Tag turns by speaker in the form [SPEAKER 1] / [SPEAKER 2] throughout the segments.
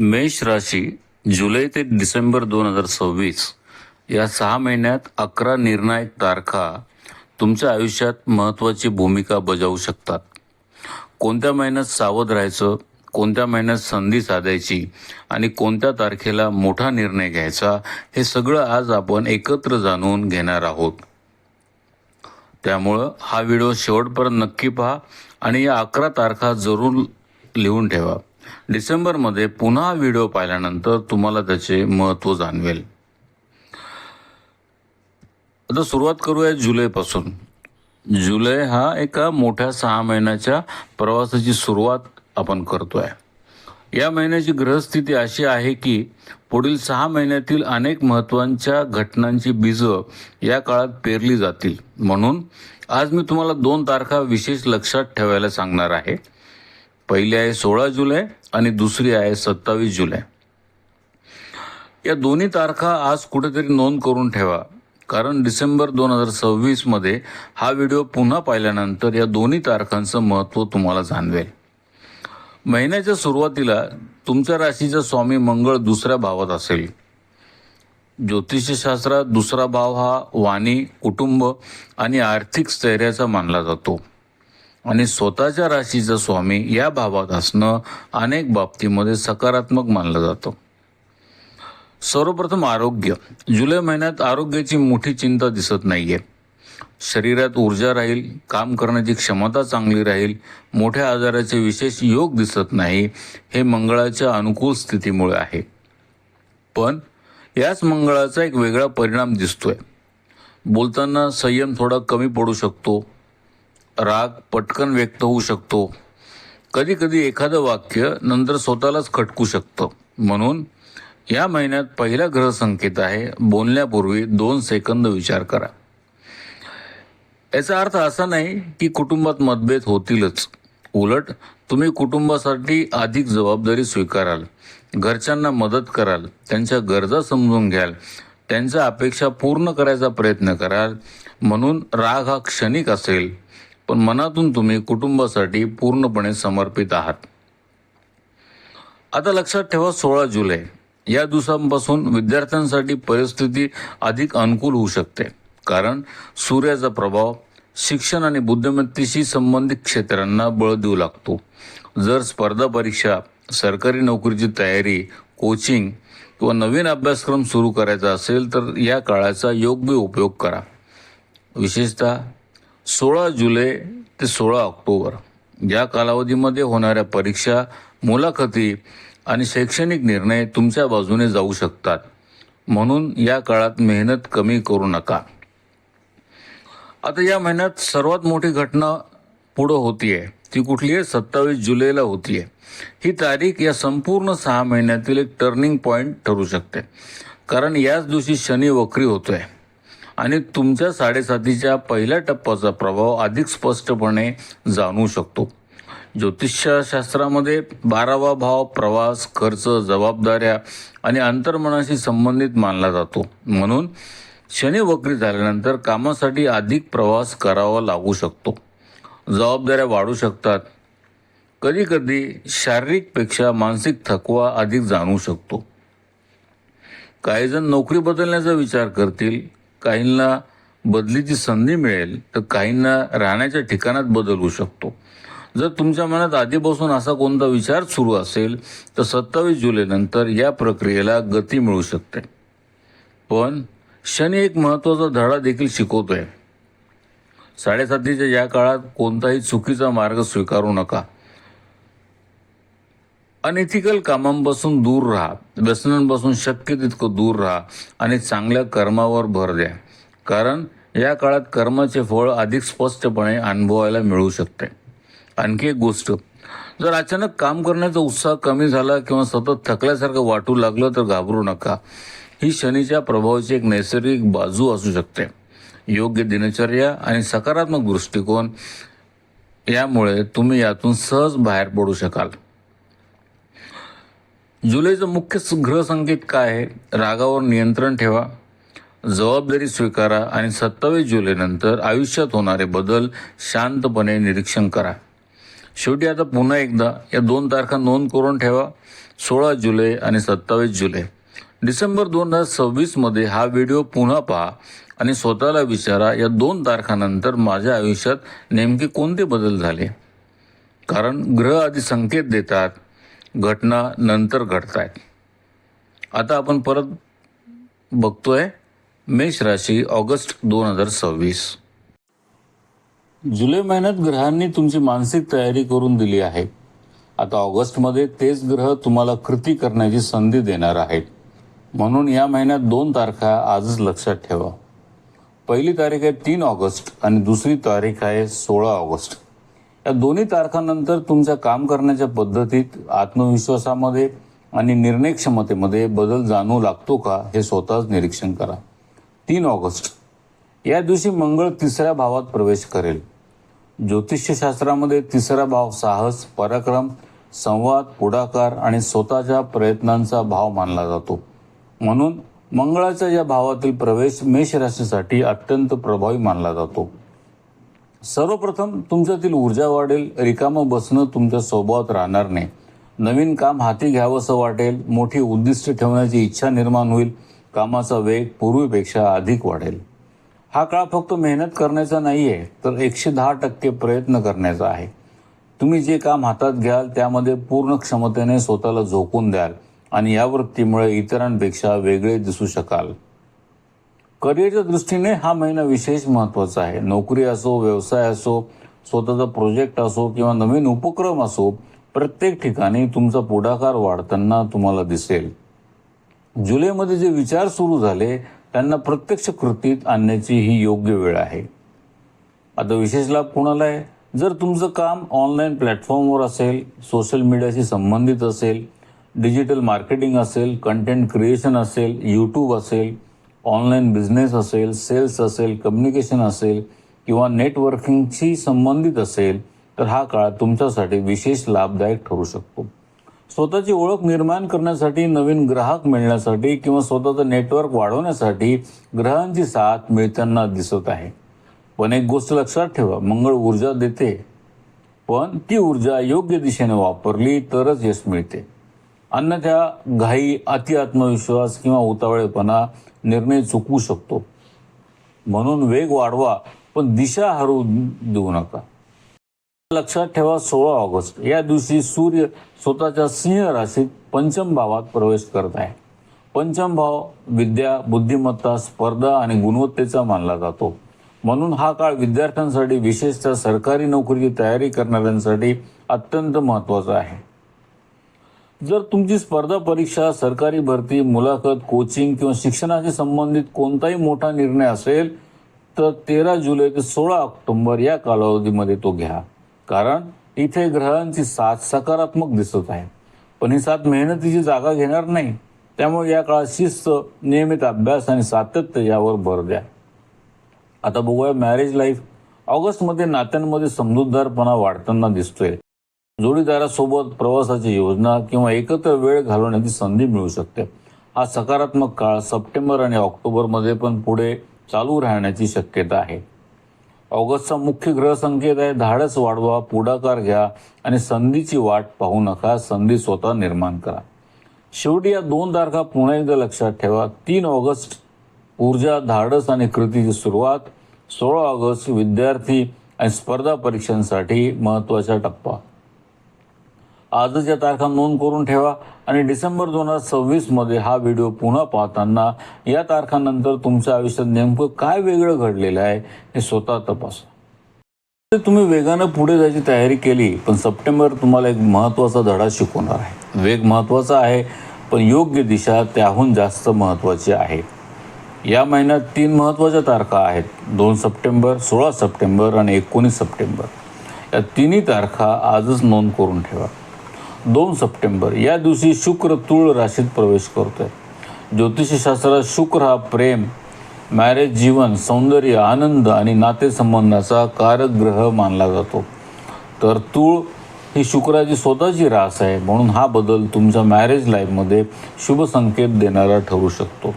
[SPEAKER 1] मेष राशी जुलै ते डिसेंबर 2026 या 6 महिन्यात 11 निर्णायक तारखा तुमच्या आयुष्यात महत्त्वाची भूमिका बजावू शकतात. कोणत्या महिन्यात सावध राहायचं, कोणत्या महिन्यात संधी साधायची आणि कोणत्या तारखेला मोठा निर्णय घ्यायचा, हे सगळं आज आपण एकत्र जाणून घेणार आहोत. त्यामुळं हा व्हिडिओ शेवटपर्यंत नक्की पहा आणि या 11 तारखा जरूर लिहून ठेवा. डिसेंबरमध्ये पुन्हा व्हिडिओ पाहिल्यानंतर तुम्हाला त्याचे महत्त्व जाणवेल. आता सुरुवात करूया जुलैपासून. जुलै हा एका मोठ्या 6 महिन्याच्या प्रवासाची सुरुवात आपण करतोय. या महिन्याची ग्रहस्थिती अशी आहे की पुढील 6 महिन्यातील अनेक महत्त्वाच्या घटनांची बीजं या काळात पेरली जातील. म्हणून आज मी तुम्हाला 2 तारखा विशेष लक्षात ठेवायला सांगणार आहे. पहिली आहे 16 जुलै आणि दुसरी आहे 27 जुलै. या दोन्ही तारखा आज कुठेतरी नोंद करून ठेवा, कारण डिसेंबर 2026 मध्ये हा व्हिडिओ पुन्हा पाहिल्यानंतर या दोन्ही तारखांचं महत्त्व तुम्हाला जाणवेल. महिन्याच्या सुरुवातीला तुमच्या राशीचा स्वामी मंगळ दुसऱ्या भावात असेल. ज्योतिषशास्त्रात दुसरा भाव हा वाणी, कुटुंब आणि आर्थिक स्थैर्याचा मानला जातो आणि स्वतःच्या राशीचा स्वामी या भावात असणं अनेक बाबतीमध्ये सकारात्मक मानलं जातं. सर्वप्रथम आरोग्य. जुलै महिन्यात आरोग्याची मोठी चिंता दिसत नाहीये. शरीरात ऊर्जा राहील, काम करण्याची क्षमता चांगली राहील, मोठ्या आजाराचे विशेष योग दिसत नाही. हे मंगळाच्या अनुकूल स्थितीमुळे आहे. पण याच मंगळाचा एक वेगळा परिणाम दिसतोय. बोलताना संयम थोडा कमी पडू शकतो. राग पटकन व्यक्त होऊ शकतो. कधी कधी एखादं वाक्य नंतर स्वतःलाच खटकू शकतं. म्हणून या महिन्यात पहिला ग्रह संकेत आहे, बोलण्यापूर्वी 2 सेकंद विचार करा. याचा अर्थ असा नाही की कुटुंबात मतभेद होतीलच. उलट तुम्ही कुटुंबासाठी अधिक जबाबदारी स्वीकाराल, घरच्यांना मदत कराल, त्यांच्या गरजा समजून घ्याल, त्यांच्या अपेक्षा पूर्ण करायचा प्रयत्न कराल. म्हणून राग हा क्षणिक असेल, पण मनातून तुम्ही कुटुंबासाठी पूर्णपणे समर्पित आहात. आता लक्षात ठेवा 16 जुलै या दिवसांपासून विद्यार्थ्यांसाठी परिस्थिती अधिक अनुकूल होऊ शकते, कारण सूर्याचा प्रभाव शिक्षण आणि बुद्धिमत्तेशी संबंधित क्षेत्रांना बळ देऊ लागतो. जर स्पर्धा परीक्षा, सरकारी नोकरीची तयारी, कोचिंग किंवा नवीन अभ्यासक्रम सुरू करायचा असेल तर या काळाचा योग्य उपयोग करा. विशेषतः 16 जुलै ते 16 ऑक्टोबर या कालावधीमध्ये होणाऱ्या परीक्षा, मुलाखती आणि शैक्षणिक निर्णय तुमच्या बाजूने जाऊ शकतात. म्हणून या काळात मेहनत कमी करू नका. आता या महिन्यात सर्वात मोठी घटना पुढं होतीये. ती कुठली आहे? 27 जुलैला होतीये. ही तारीख या संपूर्ण 6 महिन्यातील एक टर्निंग पॉइंट ठरू शकते, कारण याच दिवशी शनी वक्री होतोय आणि तुमच्या 7.5च्या पहिल्या टप्प्याचा प्रभाव अधिक स्पष्टपणे जाणवू शकतो. ज्योतिषशास्त्रामध्ये 12वा भाव प्रवास, खर्च, जबाबदाऱ्या आणि अंतर्मनाशी संबंधित मानला जातो. म्हणून शनी वक्री झाल्यानंतर कामासाठी अधिक प्रवास करावा लागू शकतो. जबाबदाऱ्या वाढू शकतात. कधी कधी शारीरिकपेक्षा मानसिक थकवा अधिक जाणवू शकतो. काही जण नोकरी बदलण्याचा विचार करतील, काहींना बदलीची संधी मिळेल, तर काहींना राहण्याच्या ठिकाणात बदल होऊ शकतो. जर तुमच्या मनात आधीपासून असा कोणता विचार सुरू असेल तर 27 जुलैनंतर या प्रक्रियेला गती मिळू शकते. पण शनी एक महत्त्वाचा धडा देखील शिकवतोय. 7.5च्या या काळात कोणताही चुकीचा मार्ग स्वीकारू नका. अनएथिकल कामांपासून दूर राहा, व्यसनांपासून शक्य तितकं दूर राहा आणि चांगल्या कर्मावर भर द्या, कारण या काळात कर्माचे फळ अधिक स्पष्टपणे अनुभवायला मिळू शकते. आणखी एक गोष्ट, जर अचानक काम करण्याचा उत्साह कमी झाला किंवा सतत थकल्यासारखं वाटू लागलं तर घाबरू नका. ही शनीच्या प्रभावाची एक नैसर्गिक बाजू असू शकते. योग्य दिनचर्या आणि सकारात्मक दृष्टिकोन यामुळे तुम्ही यातून सहज बाहेर पडू शकाल. जुलैचं मुख्य ग्रह संकेत काय आहे? रागावर नियंत्रण ठेवा, जबाबदारी स्वीकारा आणि 27 जुलैनंतर आयुष्यात होणारे बदल शांतपणे निरीक्षण करा. शेवटी आता पुन्हा एकदा या 2 तारखा नोंद करून ठेवा, 16 जुलै आणि 27 जुलै. डिसेंबर 2026 मध्ये हा व्हिडिओ पुन्हा पहा आणि स्वतःला विचारा, या 2 तारखांनंतर माझ्या आयुष्यात नेमके कोणते बदल झाले. कारण ग्रह आधी संकेत देतात, घटना नंतर घडतायत. आता आपण परत बघतोय मेष राशी ऑगस्ट 2026. जुलै महिन्यात ग्रहांनी तुमची मानसिक तयारी करून दिली आहे. आता ऑगस्टमध्ये तेच ग्रह तुम्हाला कृती करण्याची संधी देणार आहेत. म्हणून या महिन्यात 2 तारखा आजच लक्षात ठेवा. पहिली तारीख आहे 3 ऑगस्ट आणि दुसरी तारीख आहे 16 ऑगस्ट. या दोन्ही तारखांनंतर तुमच्या काम करण्याच्या पद्धतीत, आत्मविश्वासामध्ये आणि निर्णय क्षमतेमध्ये बदल जाणवू लागतो का हे स्वतःच निरीक्षण करा. 3 ऑगस्ट या दिवशी मंगळ 3ऱ्या भावात प्रवेश करेल. ज्योतिष्यशास्त्रामध्ये 3रा भाव साहस, पराक्रम, संवाद, पुढाकार आणि स्वतःच्या प्रयत्नांचा भाव मानला जातो. म्हणून मंगळाच्या या भावातील प्रवेश मेष राशीसाठी अत्यंत प्रभावी मानला जातो. सर्वप्रथम तुमच्यातील ऊर्जा वाढेल, रिकामं बसणं तुमच्या स्वभावात राहणार नाही. नवीन काम हाती घ्यावंसं वाटेल, मोठी उद्दिष्ट ठेवण्याची इच्छा निर्माण होईल, कामाचा वेग पूर्वीपेक्षा अधिक वाढेल. हा काळ फक्त मेहनत करण्याचा नाही आहे, तर 110% प्रयत्न करण्याचा आहे. तुम्ही जे काम हातात घ्याल त्यामध्ये पूर्ण क्षमतेने स्वतःला झोकून द्याल आणि या वृत्तीमुळे इतरांपेक्षा वेगळे दिसू शकाल. करिअरच्या दृष्टीने हा महिना विशेष महत्त्वाचा आहे. नोकरी असो, व्यवसाय असो, स्वतःचा प्रोजेक्ट असो किंवा नवीन उपक्रम असो, प्रत्येक ठिकाणी तुमचा पुढाकार वाढताना तुम्हाला दिसेल. जुलैमध्ये जे विचार सुरू झाले त्यांना प्रत्यक्ष कृतीत आणण्याची ही योग्य वेळ आहे. आता विशेष लाभ कोणाला आहे? जर तुमचं काम ऑनलाईन प्लॅटफॉर्मवर असेल, सोशल मीडियाशी संबंधित असेल, डिजिटल मार्केटिंग असेल, कंटेंट क्रिएशन असेल, यूट्यूब असेल, ऑनलाईन बिझनेस असेल, सेल्स असेल, कम्युनिकेशन असेल किंवा नेटवर्किंगशी संबंधित असेल, तर हा काळ तुमच्यासाठी विशेष लाभदायक ठरू शकतो. स्वतःची ओळख निर्माण करण्यासाठी, नवीन ग्राहक मिळण्यासाठी किंवा स्वतःचं नेटवर्क वाढवण्यासाठी ग्रहांची साथ मिळताना दिसत आहे. पण एक गोष्ट लक्षात ठेवा, मंगळ ऊर्जा देते, पण ती ऊर्जा योग्य दिशेने वापरली तरच यश मिळते. अन्यथा घाई, अति आत्मविश्वास किंवा उतावळेपणा निर्णय चुकवू शकतो. म्हणून वेग वाढवा, पण दिशा हरवू देऊ नका. लक्षात ठेवा, 16 ऑगस्ट या दिवशी सूर्य स्वतःच्या सिंह राशीत पंचम भावात प्रवेश करत आहे. पंचम भाव विद्या, बुद्धिमत्ता, स्पर्धा आणि गुणवत्तेचा मानला जातो. म्हणून हा काळ विद्यार्थ्यांसाठी, विशेषतः सरकारी नोकरीची तयारी करणाऱ्यांसाठी अत्यंत महत्त्वाचा आहे. जर तुमची स्पर्धा परीक्षा, सरकारी भरती, मुलाखत, कोचिंग किंवा शिक्षणाशी संबंधित कोणताही मोठा निर्णय असेल तर 13 जुलै ते 16 ऑक्टोबर या कालावधीमध्ये तो घ्या. कारण इथे ग्रहांची साथ सकारात्मक दिसत आहे, पण ही साथ मेहनतीची जागा घेणार नाही. त्यामुळे या काळात शिस्त, नियमित अभ्यास आणि सातत्य यावर भर द्या. आता बघूया मॅरेज लाईफ. ऑगस्टमध्ये नात्यांमध्ये समजूतदारपणा वाढताना दिसतोय. जोडीदारासोबत प्रवासाची योजना किंवा एकत्र वेळ घालवण्याची संधी मिळू शकते. हा सकारात्मक काळ सप्टेंबर आणि ऑक्टोबरमध्ये पण पुढे चालू राहण्याची शक्यता आहे. ऑगस्टचा मुख्य ग्रह संकेत आहे धाडस वाढवा, पुढाकार घ्या आणि संधीची वाट पाहू नका, संधी स्वतः निर्माण करा. शेवटी या 2 तारखा पुन्हा एकदा लक्षात ठेवा. 3 ऑगस्ट ऊर्जा, धाडस आणि कृतीची सुरुवात. 16 ऑगस्ट विद्यार्थी आणि स्पर्धा परीक्षांसाठी महत्त्वाचा टप्पा. आजच या तारखा नोंद करून ठेवा आणि डिसेंबर 2026 मध्ये हा व्हिडिओ पुन्हा पाहताना या तारखांनंतर तुमच्या आयुष्यात नेमकं काय वेगळं घडलेलं आहे हे स्वतः तपासा. तुम्ही वेगानं पुढे जायची तयारी केली, पण सप्टेंबर तुम्हाला एक महत्त्वाचा धडा शिकवणार आहे. वेग महत्त्वाचा आहे, पण योग्य दिशा त्याहून जास्त महत्त्वाची आहे. या महिन्यात 3 महत्त्वाच्या तारखा आहेत. 2 सप्टेंबर, 16 सप्टेंबर आणि 19 सप्टेंबर. या तिन्ही तारखा आजच नोंद करून ठेवा. 2 सप्टेंबर या दिवशी शुक्र तुळ राशीत प्रवेश करतोय. ज्योतिषशास्त्रात शुक्र हा प्रेम, मॅरेज जीवन, सौंदर्य, आनंद आणि नातेसंबंधाचा कारक ग्रह मानला जातो. तर तुळ ही शुक्राची स्वतःची रास आहे. म्हणून हा बदल तुमच्या मॅरेज लाईफमध्ये शुभ संकेत देणारा ठरू शकतो.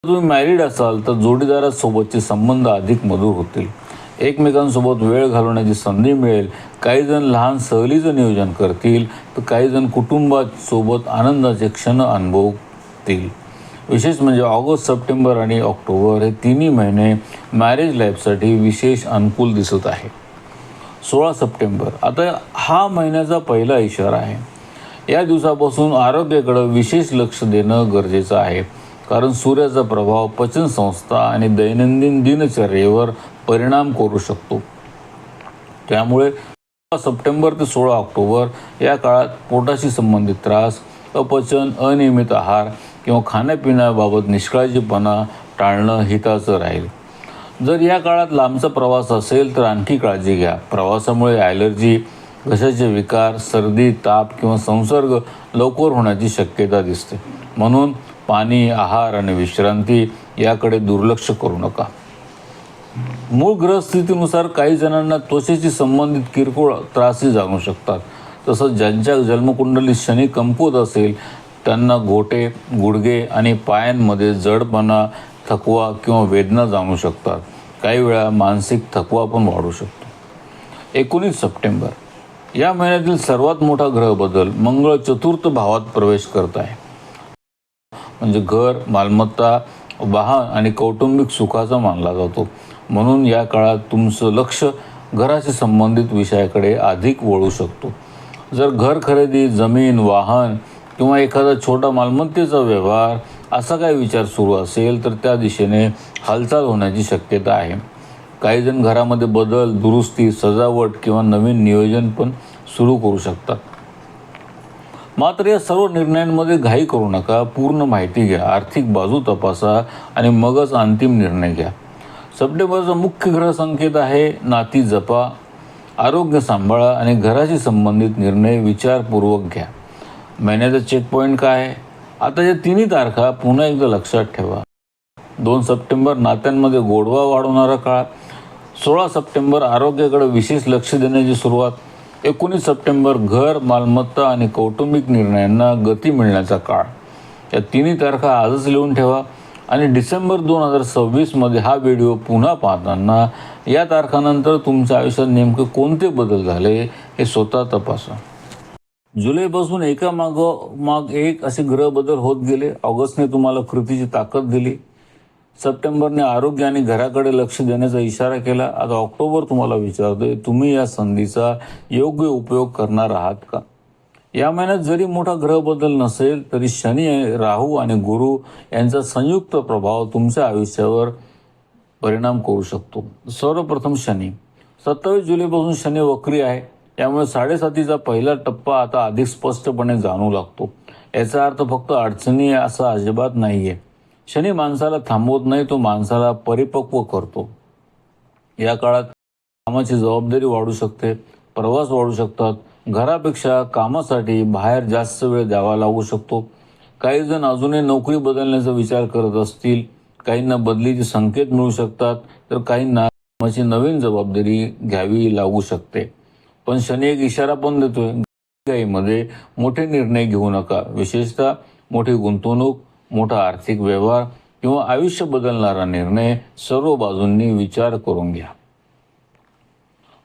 [SPEAKER 1] तुम्ही मॅरिड असाल तर जोडीदारासोबतचे संबंध अधिक मधुर होतील. एकमेकांसोबत वेळ घालवण्याची संधी मिळेल. काही जण लहान सहलीचं नियोजन करतील, तर काही जण कुटुंबासोबत आनंदाचे क्षण अनुभवतील. विशेष म्हणजे ऑगस्ट, सप्टेंबर आणि ऑक्टोबर हे तिन्ही महिने मॅरेज लाईफसाठी विशेष अनुकूल दिसत आहे. 16 सप्टेंबर आता हा महिन्याचा पहिला इशारा आहे. या दिवसापासून आरोग्याकडे विशेष लक्ष देणं गरजेचं आहे, कारण सूर्याचा प्रभाव पचनसंस्था आणि दैनंदिन दिनचर्येवर परिणाम करू शकतो. त्यामुळे 16 सप्टेंबर ते 16 ऑक्टोबर या काळात पोटाशी संबंधित त्रास, अपचन, अनियमित आहार किंवा खाण्यापिण्याबाबत निष्काळजीपणा टाळणं हिताचं राहील. जर या काळात लांबचा प्रवास असेल तर आणखी काळजी घ्या. प्रवासामुळे ॲलर्जी, घशाचे विकार, सर्दी, ताप किंवा संसर्ग लवकर होण्याची शक्यता दिसते. म्हणून पाणी, आहार आणि विश्रांती याकडे दुर्लक्ष करू नका. मूळ ग्रहस्थितीनुसार काही जणांना त्वचेशी संबंधित किरकोळ त्रासही जाणू शकतात. तसंच ज्यांच्या जन्मकुंडलीत शनी कमकुवत असेल त्यांना घोटे, गुडघे आणि पायांमध्ये जडपणा, थकवा किंवा वेदना जाणू शकतात. काही वेळा मानसिक थकवा पण वाढू शकतो. 19 सप्टेंबर या महिन्यातील सर्वात मोठा ग्रह बदल मंगळ चतुर्थ भावात प्रवेश करत आहे. म्हणजे घर, मालमत्ता, वाहन आणि कौटुंबिक सुखाचा मानला जातो. म्हणून या काळात तुमचं लक्ष घराशी संबंधित विषयाकडे अधिक वळू शकतो. जर घर खरेदी, जमीन, वाहन किंवा एखादा छोटा मालमत्तेचा व्यवहार असा काही विचार सुरू असेल तर त्या दिशेने हालचाल होण्याची शक्यता आहे. काही जण घरामध्ये बदल, दुरुस्ती, सजावट किंवा नवीन नियोजन पण सुरू करू शकतात. मात्र या सर्व निर्णयांमध्ये घाई करू नका. पूर्ण माहिती घ्या, आर्थिक बाजू तपासा आणि मगच अंतिम निर्णय घ्या. सप्टेंबरचा मुख्य ग्रह संकेत आहे नाती जपा, आरोग्य सांभाळा आणि घराशी संबंधित निर्णय विचारपूर्वक घ्या. महिन्याचा चेक पॉईंट काय आहे? आता या तिन्ही तारखा पुन्हा एकदा लक्षात ठेवा. 2 सप्टेंबर नात्यांमध्ये गोडवा वाढवणारा काळ. 16 सप्टेंबर आरोग्याकडे विशेष लक्ष देण्याची सुरुवात. 19 सप्टेंबर घर, मालमत्ता आणि कौटुंबिक निर्णयांना गती मिळण्याचा काळ. या तिन्ही तारखा आजच लिहून ठेवा आणि डिसेंबर 2026मध्ये हा व्हिडिओ पुन्हा पाहताना या तारखानंतर तुमच्या आयुष्यात नेमके कोणते बदल झाले हे स्वतः तपासा. जुलैपासून एकामागोमाग एक असे ग्रह बदल होत गेले. ऑगस्टने तुम्हाला कृतीची ताकद दिली. सप्टेंबरने आरोग्य आणि घराकडे लक्ष देण्याचा इशारा केला. आता ऑक्टोबर तुम्हाला विचारतोय, तुम्ही या संधीचा योग्य उपयोग करणार आहात का? या महिन्यात जरी मोठा ग्रह बदल नसेल तरी शनी, राहू आणि गुरु यांचा संयुक्त प्रभाव तुमच्या आयुष्यावर परिणाम करू शकतो. सर्वप्रथम शनी. 27 जुलैपासून शनी वक्री आहे. त्यामुळे 7.5चा पहिला टप्पा आता अधिक स्पष्टपणे जाणू लागतो. याचा अर्थ फक्त अडचणी असा अजिबात नाहीये. शनी माणसाला थांबवत नाही, तो माणसाला परिपक्व करतो. या काळात कामाची जबाबदारी वाढू शकते, प्रवास वाढू शकतात. घरापेक्षा कामासाठी बाहेर जास्त वेळ द्यावा लागू शकतो. काही जण अजूनही नोकरी बदलण्याचा विचार करत असतील. काहींना बदलीचे संकेत मिळू शकतात, तर काहींना कामाची नवीन जबाबदारी घ्यावी लागू शकते. पण शनी एक इशारा पण देतोय, घाईमध्ये मोठे निर्णय घेऊ नका. विशेषतः मोठी गुंतवणूक, मोठा आर्थिक व्यवहार किंवा आयुष्य बदलणारा निर्णय सर्व बाजूंनी विचार करून घ्या.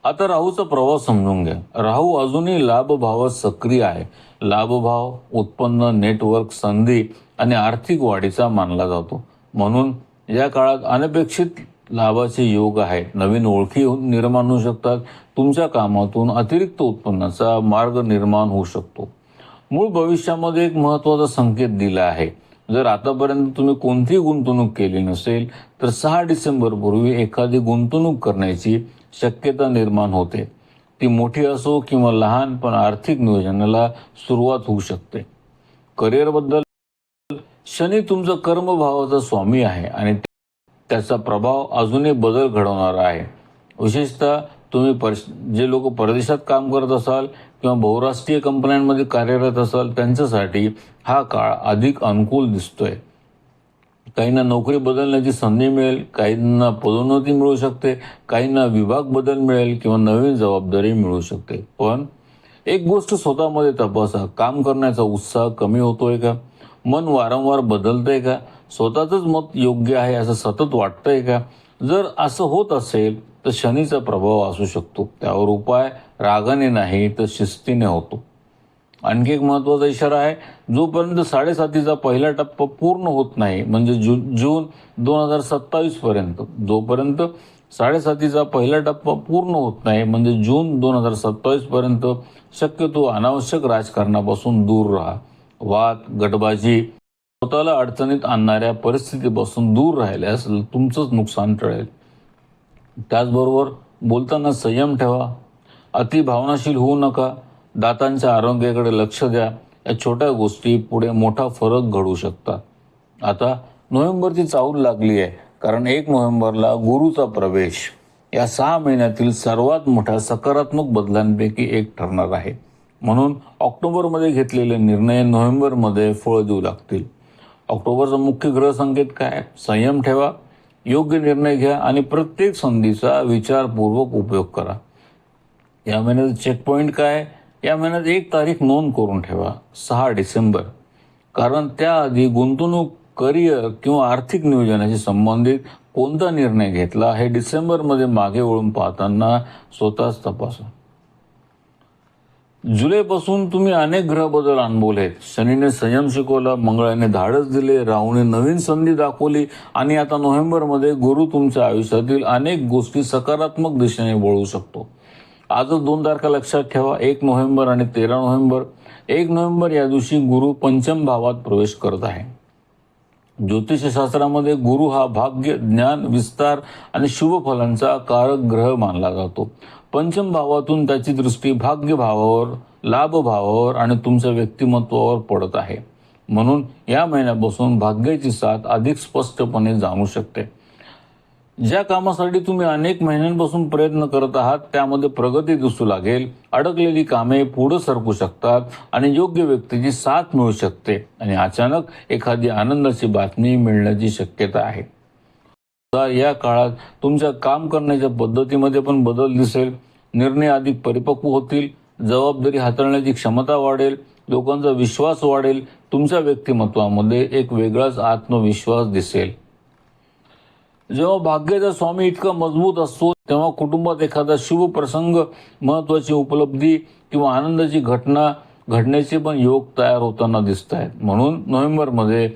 [SPEAKER 1] आता राहूचा प्रभाव समजून घ्या. राहू अजूनही लाभभावात सक्रिय आहे. लाभभाव उत्पन्न, नेटवर्क, संधी आणि आर्थिक वाढीचा मानला जातो. म्हणून या काळात अनपेक्षित लाभाचे योग आहे. नवीन ओळखी निर्माण होऊ शकतात. तुमच्या कामातून अतिरिक्त उत्पन्नाचा मार्ग निर्माण होऊ शकतो. मूळ भविष्यामध्ये एक महत्त्वाचा संकेत दिला आहे. जर आतापर्यंत तुम्ही कोणतीही गुंतवणूक केली नसेल तर 6 डिसेंबर पूर्वी एखादी गुंतवणूक करण्याची शक्यता निर्माण होते. ती मोठी असो किंवा लहान, पण आर्थिक नियोजनाला सुरुवात होऊ शकते. करिअरबद्दल शनी तुमचा कर्मभावाचा स्वामी आहे आणि त्याचा प्रभाव अजूनही बदल घडवणार आहे. विशेषतः तुम्ही जे लोक परदेशात काम करत असाल किंवा बहुराष्ट्रीय कंपन्यांमध्ये कार्यरत असाल त्यांच्यासाठी हा काळ अधिक अनुकूल दिसतोय. काहींना नोकरी बदलण्याची संधी मिळेल, काहींना पदोन्नती मिळू शकते, काहींना विभाग बदल मिळेल किंवा नवीन जबाबदारी मिळू शकते. पण एक गोष्ट स्वतःमध्ये तपासा, काम करण्याचा उत्साह कमी होतोय का? मन वारंवार बदलतंय का? स्वतःच मत योग्य आहे असं सतत वाटतंय का? जर असं होत असेल तर शनीचा प्रभाव असू शकतो. त्यावर उपाय रागाने नाही तर शिस्तीने होतो. आणखी एक महत्त्वाचा इशारा आहे, जोपर्यंत 7.5चा पहिला टप्पा पूर्ण होत नाही, म्हणजे जून 2027 पर्यंत, जोपर्यंत 7.5चा पहिला टप्पा पूर्ण होत नाही, म्हणजे जून 2027 पर्यंत शक्यतो अनावश्यक राजकारणापासून दूर राहा. वाद, गटबाजी, स्वतःला अडचणीत आणणाऱ्या परिस्थितीपासून दूर राहिल्यास तुमचंच नुकसान टळेल. त्याचबरोबर बोलताना संयम ठेवा, अति भावनाशील होऊ नका, दातांच्या आरोग्याकडे लक्ष द्या. या छोट्या गोष्टी पुढे मोठा फरक घडवू शकतात. आता नोव्हेंबरची चाहूल लागली आहे, कारण 1 नोव्हेंबरला गुरुचा प्रवेश या 6 महिन्यातील सर्वात मोठ्या सकारात्मक बदलांपैकी एक ठरणार आहे. म्हणून ऑक्टोबरमध्ये घेतलेले निर्णय नोव्हेंबरमध्ये फळ देऊ लागतील. ऑक्टोबरचा मुख्य ग्रह संकेत काय? संयम ठेवा, योग्य निर्णय घ्या आणि प्रत्येक संधीचा विचारपूर्वक उपयोग करा. या महिन्याचं चेक पॉईंट काय? या महिन्यात 1 तारीख नोंद करून ठेवा, 6 डिसेंबर. कारण त्याआधी गुंतवणूक, करिअर किंवा आर्थिक नियोजनाशी संबंधित कोणता निर्णय घेतला हे डिसेंबरमध्ये मागे वळून पाहताना स्वतःच तपासा. जुलैपासून तुम्ही अनेक ग्रह बदल अनुभवलेत. शनीने संयम शिकवला, मंगळाने धाडस दिले, राहूने नवीन संधी दाखवली आणि आता नोव्हेंबरमध्ये गुरु तुमच्या आयुष्यातील अनेक गोष्टी सकारात्मक दिशेने वळवू शकतो. आजच 2 तारखा लक्षात ठेवा, 1 नोव्हेंबर आणि 13 नोव्हेंबर. 1 नोव्हेंबर या दिवशी गुरु पंचम भावात प्रवेश करत आहे. ज्योतिषशास्त्रामध्ये गुरु हा भाग्य, ज्ञान, विस्तार आणि शुभ फलांचा कारक ग्रह मानला जातो. पंचम भावातून त्याची दृष्टी भाग्य भावावर, लाभ भावावर आणि तुमच्या व्यक्तिमत्वावर पडत आहे. म्हणून या महिन्यापासून भाग्याची साथ अधिक स्पष्टपणे जाणू शकते. ज्या कामासाठी तुम्ही अनेक महिन्यांपासून प्रयत्न करत आहात त्यामध्ये प्रगती दिसू लागेल. अडकलेली कामे पुढे सरकू शकतात आणि योग्य व्यक्तीची साथ मिळू शकते आणि अचानक एखादी आनंदाची बातमी मिळण्याची शक्यता आहे. या काळात तुमच्या काम करण्याच्या पद्धतीमध्ये पण बदल दिसेल. निर्णय अधिक परिपक्व होतील, जबाबदारी हाताळण्याची क्षमता वाढेल, लोकांचा विश्वास वाढेल. तुमच्या व्यक्तिमत्वामध्ये एक वेगळाच आत्मविश्वास दिसेल. जेव्हा भाग्याचा स्वामी इतका मजबूत असतो तेव्हा कुटुंबात एखादा शुभ प्रसंग, महत्त्वाची उपलब्धी किंवा आनंदाची घटना घडण्याचे पण योग तयार होताना दिसत आहेत. म्हणून नोव्हेंबरमध्ये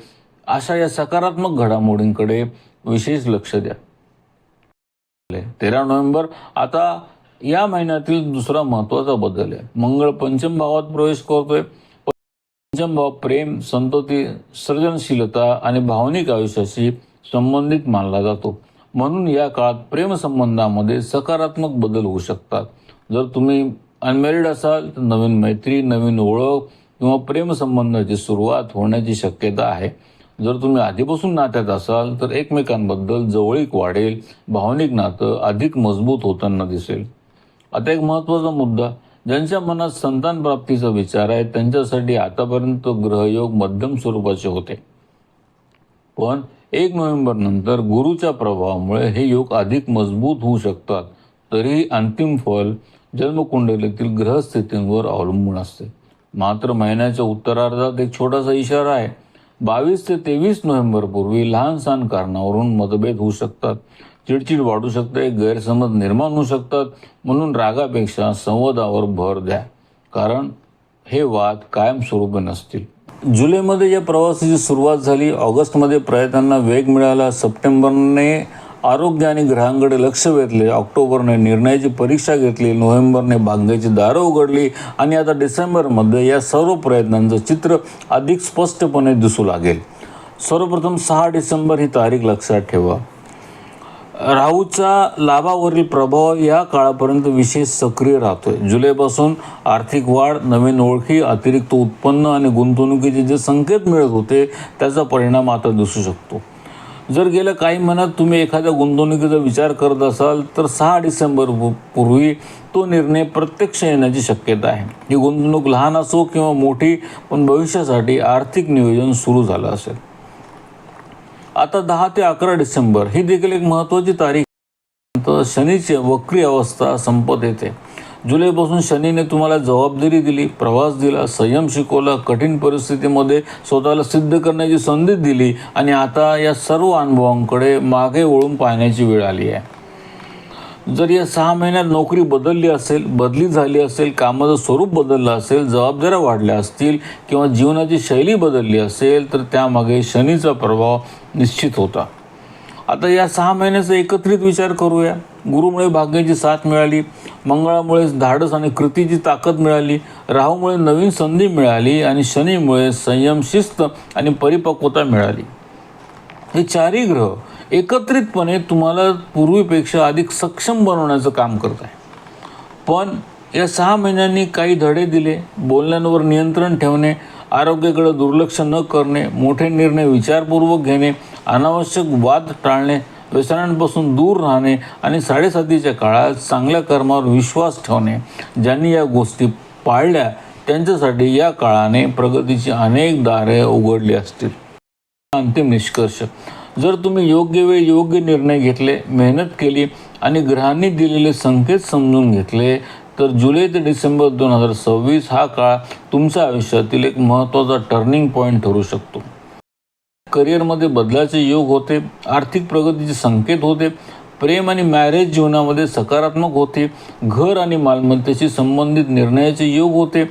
[SPEAKER 1] अशा या सकारात्मक घडामोडींकडे विशेष लक्ष द्या. 13 नोव्हेंबर आता या महिन्यातील दुसरा महत्त्वाचा बदल आहे. मंगळ पंचम भावात प्रवेश करतोय. पंचम भाव प्रेम, संतती, सृजनशीलता आणि भावनिक आयुष्याशी संबंधित मानला जातो. म्हणून या काळात प्रेमसंबंधामध्ये सकारात्मक बदल होऊ शकतात. जर तुम्ही अनमॅरिड असाल तर नवीन मैत्री, नवीन ओळख किंवा प्रेमसंबंधाची सुरुवात होण्याची शक्यता आहे. जर तुम्ही आधीपासून नात्यात असाल तर एकमेकांबद्दल जवळीक वाढेल, भावनिक नातं अधिक मजबूत होताना दिसेल. आता एक महत्त्वाचा मुद्दा, ज्यांच्या मनात संतान प्राप्तीचा विचार आहे त्यांच्यासाठी आतापर्यंत ग्रहयोग मध्यम स्वरूपाचे होते. पण 1 नोव्हेंबर नंतर गुरुच्या प्रभावामुळे हे योग अधिक मजबूत होऊ शकतात. तरीही अंतिम फल जन्मकुंडलीतील ग्रहस्थितींवर अवलंबून असते. मात्र महिन्याच्या उत्तरार्धात एक छोटासा इशारा आहे. 22 ते 23 नोव्हेंबर पूर्वी लहान सहान कारणावरून मतभेद होऊ शकतात, चिडचिड वाढू शकते, गैरसमज निर्माण होऊ शकतात. म्हणून रागापेक्षा संवादावर भर द्या, कारण हे वाद कायमस्वरूपी नसतील. जुलैमध्ये या प्रवासाची सुरुवात झाली. ऑगस्टमध्ये प्रयत्नांना वेग मिळाला. सप्टेंबरने आरोग्य आणि ग्रहांकडे लक्ष वेधले. ऑक्टोबरने निर्णयाची परीक्षा घेतली. नोव्हेंबरने भाग्याची दारं उघडली आणि आता डिसेंबरमध्ये या सर्व प्रयत्नांचं चित्र अधिक स्पष्टपणे दिसू लागेल. सर्वप्रथम 6 डिसेंबर ही तारीख लक्षात ठेवा. राहूचा लाभावरील प्रभाव या काळापर्यंत विशेष सक्रिय राहतोय. जुलैपासून आर्थिक वाढ, नवीन ओळखी, अतिरिक्त उत्पन्न आणि गुंतवणुकीचे जे संकेत मिळत होते त्याचा परिणाम आता दिसू शकतो. जर गेल्या काही महिन्यात तुम्ही एखाद्या गुंतवणुकीचा विचार करत असाल तर 6 डिसेंबर पूर्वी तो निर्णय प्रत्यक्ष येण्याची शक्यता आहे. ही गुंतवणूक लहान असो किंवा मोठी, पण भविष्यासाठी आर्थिक नियोजन सुरू झालं असेल. आता 10 ते 11 डिसेंबर ही देखील एक महत्त्वाची तारीख. तर शनीची वक्री अवस्था संपत येते. जुलैपासून शनीने तुम्हाला जबाबदारी दिली, प्रवास दिला, संयम शिकवला, कठीण परिस्थितीमध्ये स्वतःला सिद्ध करण्याची संधी दिली आणि आता या सर्व अनुभवांकडे मागे वळून पाहण्याची वेळ आली आहे. जर या 6 महिन्यात नोकरी बदली झाली असेल, कामाचं स्वरूप बदललं असेल, जबाबदाऱ्या वाढल्या असतील किंवा जीवनाची शैली बदलली असेल तर त्यामागे शनीचा प्रभाव निश्चित होता. आता या 6 महिन्याचा एकत्रित विचार करूया. गुरुमुळे भाग्याची साथ मिळाली, मंगळामुळे धाडस आणि कृतीची ताकद मिळाली, राहूमुळे नवीन संधी मिळाली आणि शनीमुळे संयम, शिस्त आणि परिपक्वता मिळाली. हे चारही ग्रह एकत्रितपणे तुम्हाला पूर्वीपेक्षा अधिक सक्षम बनवण्याचं काम करत आहे. पण या 6 महिन्यांनी काही धडे दिले. बोलण्यांवर नियंत्रण ठेवणे, आरोग्याकडे दुर्लक्ष न करणे, मोठे निर्णय विचारपूर्वक घेणे, अनावश्यक वाद टाळणे, व्यसनांपासून दूर राहणे आणि 7:30च्या काळात चांगल्या कर्मावर विश्वास ठेवणे. ज्यांनी या गोष्टी पाळल्या त्यांच्यासाठी या काळाने प्रगतीची अनेक दारे उघडली असतील. अंतिम निष्कर्ष: जर तुम्ही योग्य वेळ योग्य निर्णय घेतले, मेहनत केली आणि ग्रहांनी दिलेले संकेत समजून घेतले तर जुलै ते डिसेंबर 2026 हा काळ तुमच्या आयुष्यातील एक महत्त्वाचा टर्निंग पॉईंट ठरू शकतो. करिअरमध्ये बदलाचे योग होते, आर्थिक प्रगतीचे संकेत होते, प्रेम आणि मॅरेज जीवनामध्ये सकारात्मक होते, घर आणि मालमत्तेशी संबंधित निर्णयाचे योग होते,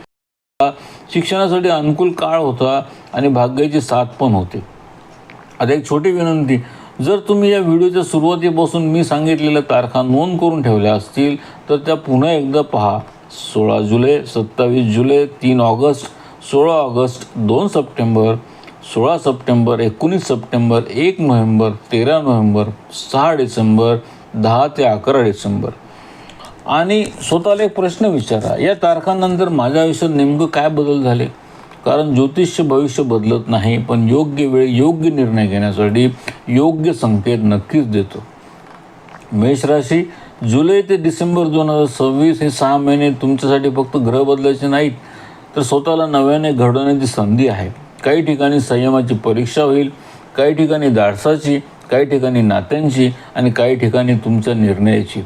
[SPEAKER 1] शिक्षणासाठी अनुकूल काळ होता आणि भाग्याची साथ पण होते. आता एक छोटी विनंती: जर तुम्ही या व्हिडिओच्या सुरुवातीपासून मी सांगितलेल्या तारखा नोंद करून ठेवल्या असतील तर त्या पुन्हा एकदा पहा. 16 जुलै, 27 जुलै, 3 August, 16 August, 2 September, 16 September, 19 September, 1 November, 13 November, 6 December, 10 ते 11 डिसेंबर. आणि स्वतःला एक प्रश्न विचारा: या तारखांनंतर माझ्या आयुष्यात नेमकं काय बदल झाले? कारण ज्योतिष्य भविष्य बदलत नाही, पण योग्य वेळ योग्य निर्णय घेण्यासाठी योग्य संकेत नक्कीच देतो. मेष राशी: जुलै ते डिसेंबर 2026 हे 6 महिने तुमच्यासाठी फक्त ग्रह बदलायचे नाहीत तर स्वतःला नव्याने घडवण्याची संधी आहे. काही ठिकाणी संयमाची परीक्षा होईल, काही ठिकाणी धाडसाची, काही ठिकाणी नात्यांची आणि काही ठिकाणी तुमच्या निर्णयाची.